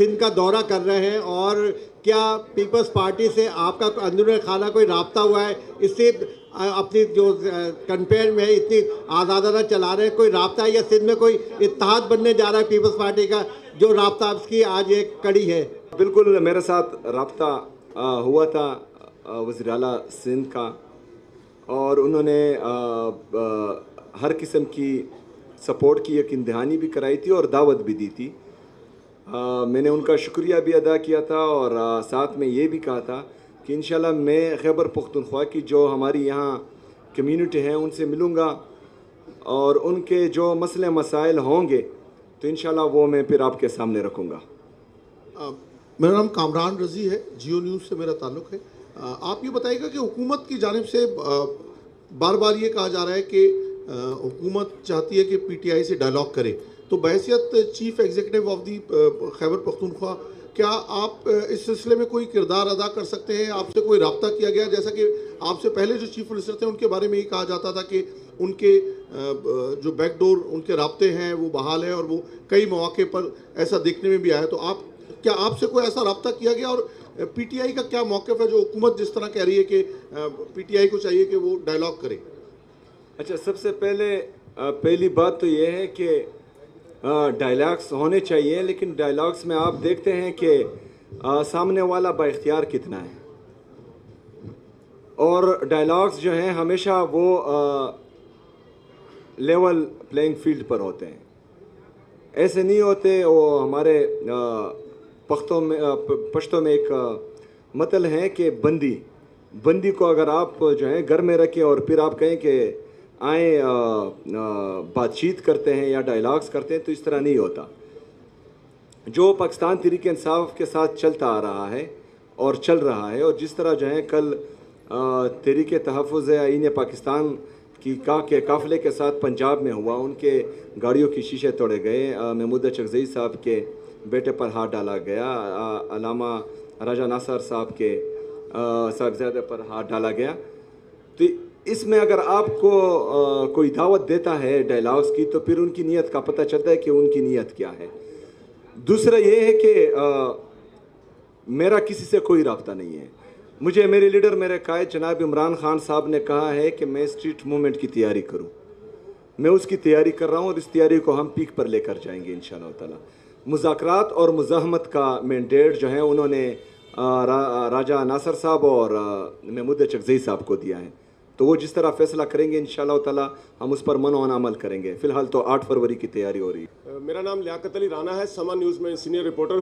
سندھ کا دورہ کر رہے ہیں، اور کیا پیپلز پارٹی سے آپ کا اندرون خانہ کوئی رابطہ ہوا ہے؟ اس سے اپنی جو کمپین میں اتنی آزادانہ چلا رہے ہیں، کوئی رابطہ ہے یا سندھ میں کوئی اتحاد بننے جا رہا ہے پیپلز پارٹی کا، جو رابطہ اس کی آج ایک کڑی ہے؟ بالکل میرے ساتھ رابطہ ہوا تھا وزیر اعلیٰ سندھ کا، اور انہوں نے ہر قسم کی سپورٹ کی یقین دہانی بھی کرائی تھی اور دعوت بھی دی تھی۔ میں نے ان کا شکریہ بھی ادا کیا تھا، اور ساتھ میں یہ بھی کہا تھا کہ انشاءاللہ میں خیبر پختونخوا کی جو ہماری یہاں کمیونٹی ہیں ان سے ملوں گا، اور ان کے جو مسئلے مسائل ہوں گے تو انشاءاللہ وہ میں پھر آپ کے سامنے رکھوں گا۔ میرا نام کامران رضی ہے، جیو نیوز سے میرا تعلق ہے۔ آپ یہ بتائیے گا کہ حکومت کی جانب سے بار بار یہ کہا جا رہا ہے کہ حکومت چاہتی ہے کہ پی ٹی آئی سے ڈائلاگ کرے، تو بحیثیت chief executive of the Khyber Pakhtunkhwa کیا آپ اس سلسلے میں کوئی کردار ادا کر سکتے ہیں؟ آپ سے کوئی رابطہ کیا گیا؟ جیسا کہ آپ سے پہلے جو چیف منسٹر تھے ان کے بارے میں یہ کہا جاتا تھا کہ ان کے جو بیک ڈور ان کے رابطے ہیں وہ بحال ہیں، اور وہ کئی مواقع پر ایسا دیکھنے میں بھی آیا، تو کیا آپ سے کوئی ایسا رابطہ کیا گیا؟ اور پی ٹی آئی کا کیا موقف ہے جو حکومت جس طرح کہہ رہی ہے کہ پی ٹی آئی کو چاہیے کہ وہ ڈائلاگ کرے؟ اچھا، سب سے پہلی بات تو یہ ہے کہ ڈائلاگس ہونے چاہیے، لیکن ڈائلاگس میں آپ دیکھتے ہیں کہ سامنے والا با اختیار کتنا ہے، اور ڈائلاگس جو ہیں ہمیشہ وہ لیول پلینگ فیلڈ پر ہوتے ہیں، ایسے نہیں ہوتے۔ وہ ہمارے پشتوں میں ایک متل ہے کہ بندی کو اگر آپ جو ہے گھر میں رکھیں اور پھر آپ کہیں کہ آئیں بات چیت کرتے ہیں یا ڈائلاگس کرتے ہیں، تو اس طرح نہیں ہوتا۔ جو پاکستان تحریک انصاف کے ساتھ چلتا آ رہا ہے اور چل رہا ہے، اور جس طرح جو ہے کل تحریک تحفظ آئین پاکستان کی قافلے کے ساتھ پنجاب میں ہوا، ان کے گاڑیوں کی شیشے توڑے گئے، محمود چغزئی صاحب کے بیٹے پر ہاتھ ڈالا گیا، علامہ راجہ ناصر صاحب کے صاحبزادے پر ہاتھ ڈالا گیا، تو اس میں اگر آپ کو کوئی دعوت دیتا ہے ڈائلاگس کی تو پھر ان کی نیت کا پتہ چلتا ہے کہ ان کی نیت کیا ہے۔ دوسرا یہ ہے کہ میرا کسی سے کوئی رابطہ نہیں ہے۔ مجھے میرے لیڈر، میرے قائد جناب عمران خان صاحب نے کہا ہے کہ میں اسٹریٹ موومنٹ کی تیاری کروں، میں اس کی تیاری کر رہا ہوں، اور اس تیاری کو ہم پیک پر لے کر جائیں گے انشاءاللہ تعالی۔ مذاکرات اور مزاحمت کا مینڈیٹ جو ہے انہوں نے راجہ ناصر صاحب اور محمود چغزئی صاحب کو دیا ہے، تو وہ جس طرح فیصلہ کریں گے انشاءاللہ تعالی ہم اس پر منع عمل کریں گے۔ فی الحال تو 8 فروری کی تیاری ہو رہی ہے۔ میرا نام لیاقت علی رانا ہے، سما نیوز میں سینئر رپورٹر